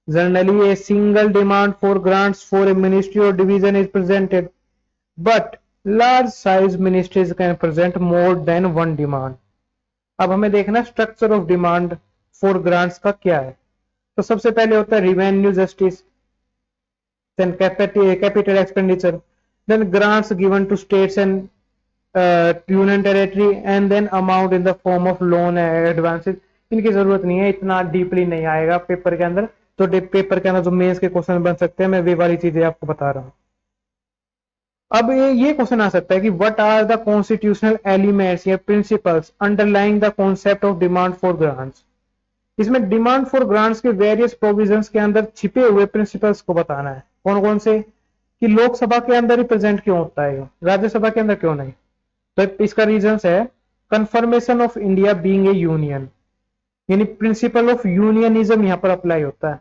A: Generally, a single demand for grants for a ministry or division is presented, but large size ministries can present more than one demand. अब हमें देखना structure of demand for grants का क्या है। तो सबसे पहले होता है revenue justice, then capital expenditure, then grants given to states and union territory, and then amount in the form of loan advances. इनकी जरूरत नहीं है, इतना डीपली नहीं आएगा पेपर के अंदर। तो पेपर के अंदर जो मेंस के क्वेश्चन बन सकते हैं, मैं वे वाली चीजें आपको बता रहा हूं। अब ये क्वेश्चन आ सकता है कि what are the constitutional elements या principles underlying the concept of demand for grants. इसमें डिमांड फॉर ग्रांट्स के वेरियस प्रोविजंस के अंदर छिपे हुए प्रिंसिपल्स को बताना है। कौन कौन से? कि लोकसभा के अंदर रिप्रेजेंट क्यों होता है, राज्यसभा के अंदर क्यों नहीं। तो इसका रीजन है confirmation of India being A union, यानी प्रिंसिपल ऑफ यूनियनिज्म यहां पर अप्लाई होता है।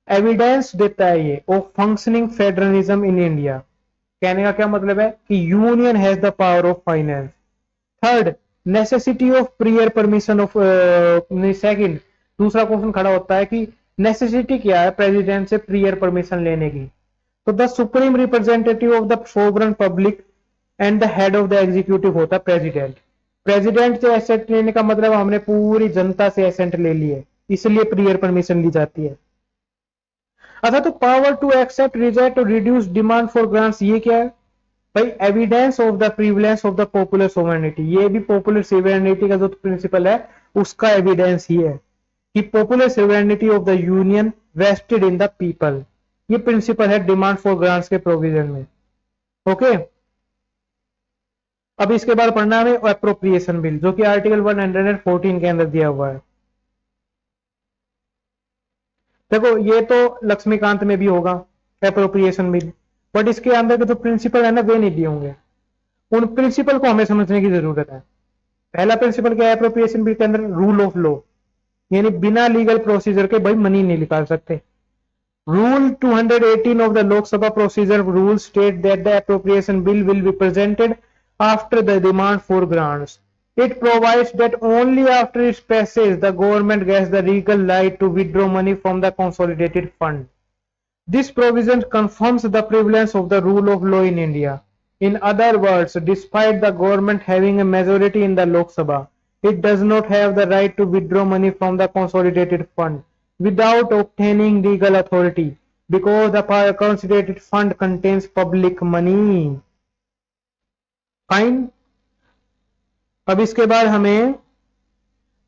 A: एविडेंस देता है ये of functioning federalism in India. कहने का क्या मतलब है कि union has the power of finance. Third, necessity of prior permission of, second दूसरा क्वेश्चन खड़ा होता है कि नेसेसिटी क्या है प्रेसिडेंट से प्रियर परमिशन लेने की। तो the supreme representative of the sovereign public and the head of the executive होता है प्रेसिडेंट। प्रेसिडेंट से एसेंट लेने का मतलब हमने पूरी जनता से एसेंट ले लिए, इसलिए प्रियर परमिशन ली जाती है। अच्छा, तो पावर टू एक्सेप्ट, रिजेक्ट और रिड्यूस डिमांड फॉर ग्रांट्स, ये क्या है भाई? Evidence of the prevalence of the popular sovereignty, ये भी पॉपुलर सोवरेनिटी का जो प्रिंसिपल है उसका एविडेंस ही है कि popular sovereignty of the union vested in the people. ये प्रिंसिपल है डिमांड फॉर ग्रांट्स के प्रोविजन में। ओके, अब इसके बाद पढ़ना है अप्रोप्रिएशन बिल, जो कि आर्टिकल 114 के अंदर दिया हुआ है। देखो ये तो लक्ष्मीकांत में भी होगा अप्रोप्रिएशन बिल, बट इसके अंदर के जो प्रिंसिपल है ना वे नहीं दिए होंगे। उन प्रिंसिपल को हमें समझने की जरूरत है। पहला प्रिंसिपल क्या है अप्रोप्रिएशन बिल के अंदर? रूल ऑफ लॉ, यानी बिना लीगल प्रोसीजर के भाई मनी नहीं निकाल सकते। Rule 218 of the Lok Sabha procedure rules state that the appropriation bill will be presented after the demand for grants. It provides that only after its passage the government gets the legal right to withdraw money from the consolidated fund. This provision confirms the prevalence of the rule of law in India. In other words, despite the government having a majority in the Lok Sabha, it does not have the right to withdraw money from the consolidated fund without obtaining legal authority, because the consolidated fund contains public money. Fine. अब इसके बाद हमें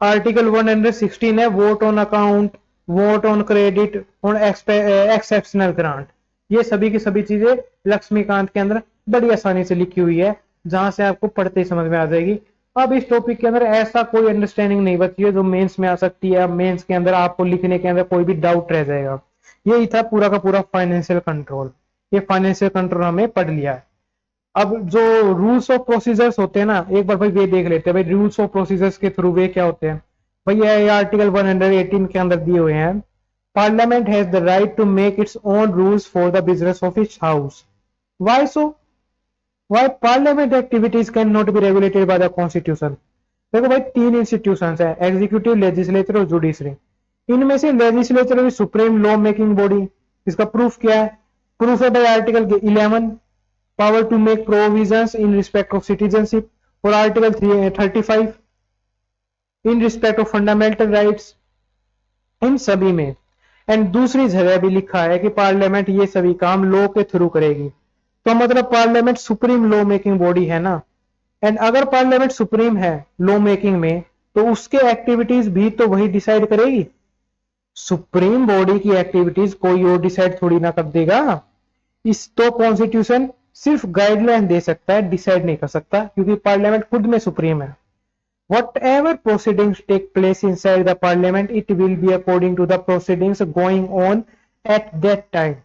A: आर्टिकल 116 है vote on account, vote on credit और एक्सेप्शनल ग्रांट। ये सभी की सभी चीजें लक्ष्मीकांत के अंदर बड़ी आसानी से लिखी हुई है, जहां से आपको पढ़ते ही समझ में आ जाएगी। अब इस टॉपिक के अंदर ऐसा कोई अंडरस्टैंडिंग नहीं बची है जो मेंस में आ सकती है। मेंस के अंदर आपको लिखने के अंदर कोई भी डाउट रह जाएगा। यही था पूरा का पूरा फाइनेंशियल कंट्रोल। ये फाइनेंशियल कंट्रोल हमें पढ़ लिया है। अब जो रूल्स ऑफ प्रोसीजर्स होते हैं ना, एक बार भाई वे देख लेते हैं भाई रूल्स ऑफ प्रोसीजर्स के थ्रू वे क्या होते हैं। भाई ये आर्टिकल 118 के अंदर दिए हुए हैं, parliament has the right to make its own rules for the business of its house. Why so? Why parliament activities can not be regulated by the constitution. देखो भाई तीन इंस्टीट्यूशंस है, एग्जीक्यूटिव, लेजिस्लेचर और जुडिशरी। इनमें से लेजिस्लेचर भी सुप्रीम लॉ मेकिंग बॉडी। इसका प्रूफ क्या है? प्रूफ है भाई article 11 power to make provisions in respect of citizenship, और article 35 in respect of fundamental rights. इन सभी में एंड दूसरी जगह भी लिखा है कि पार्लियामेंट ये सभी काम लॉ के थ्रू करेगी। तो मतलब parliament supreme law making body है ना। एंड अगर पार्लियामेंट सुप्रीम है लॉ मेकिंग में, तो उसके एक्टिविटीज भी तो वही डिसाइड करेगी। सुप्रीम बॉडी की एक्टिविटीज कोई और डिसाइड थोड़ी ना कर देगा। इस तो कॉन्स्टिट्यूशन सिर्फ गाइडलाइन दे सकता है, डिसाइड नहीं कर सकता, क्योंकि पार्लियामेंट खुद में सुप्रीम है। Whatever proceedings take place inside the parliament, it will be according to the proceedings going on at that time.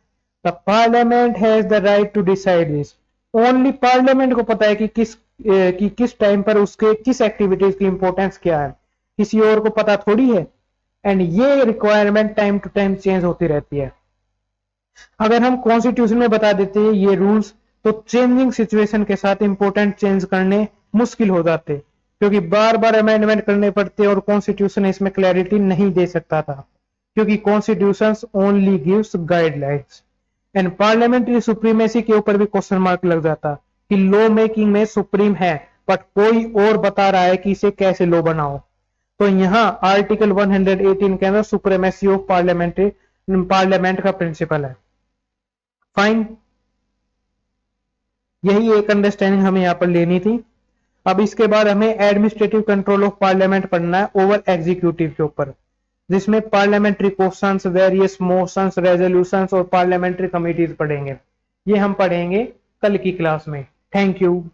A: The parliament has the right to decide this. Only parliament को पता है कि किस टाइम पर उसके किस एक्टिविटीज की इंपॉर्टेंस क्या है, किसी और को पता थोड़ी है। एंड ये requirement time to time change होती रहती है। अगर हम कॉन्स्टिट्यूशन में बता देते हैं ये रूल्स, तो चेंजिंग सिचुएशन के साथ इंपॉर्टेंट चेंज करने मुश्किल हो जाते, क्योंकि बार बार अमेंडमेंट करने पड़ते और कॉन्स्टिट्यूशन इसमें क्लैरिटी नहीं दे सकता था, क्योंकि constitution only gives guidelines. And parliamentary supremacy के ऊपर भी क्वेश्चन मार्क लग जाता कि लॉ मेकिंग में सुप्रीम है, बट कोई और बता रहा है कि इसे कैसे लॉ बनाओ। तो यहाँ आर्टिकल 118 के अंदर सुप्रीमेसी ऑफ पार्लियामेंट का प्रिंसिपल है। फाइन, यही एक अंडरस्टैंडिंग हमें यहाँ पर लेनी थी। अब इसके बाद हमें एडमिनिस्ट्रेटिव कंट्रोल ऑफ पार्लियामेंट पढ़ना है ओवर एग्जीक्यूटिव के ऊपर, जिसमें parliamentary questions, various motions, resolutions और पार्लियामेंट्री कमिटीज पढ़ेंगे। ये हम पढ़ेंगे कल की क्लास में। Thank you.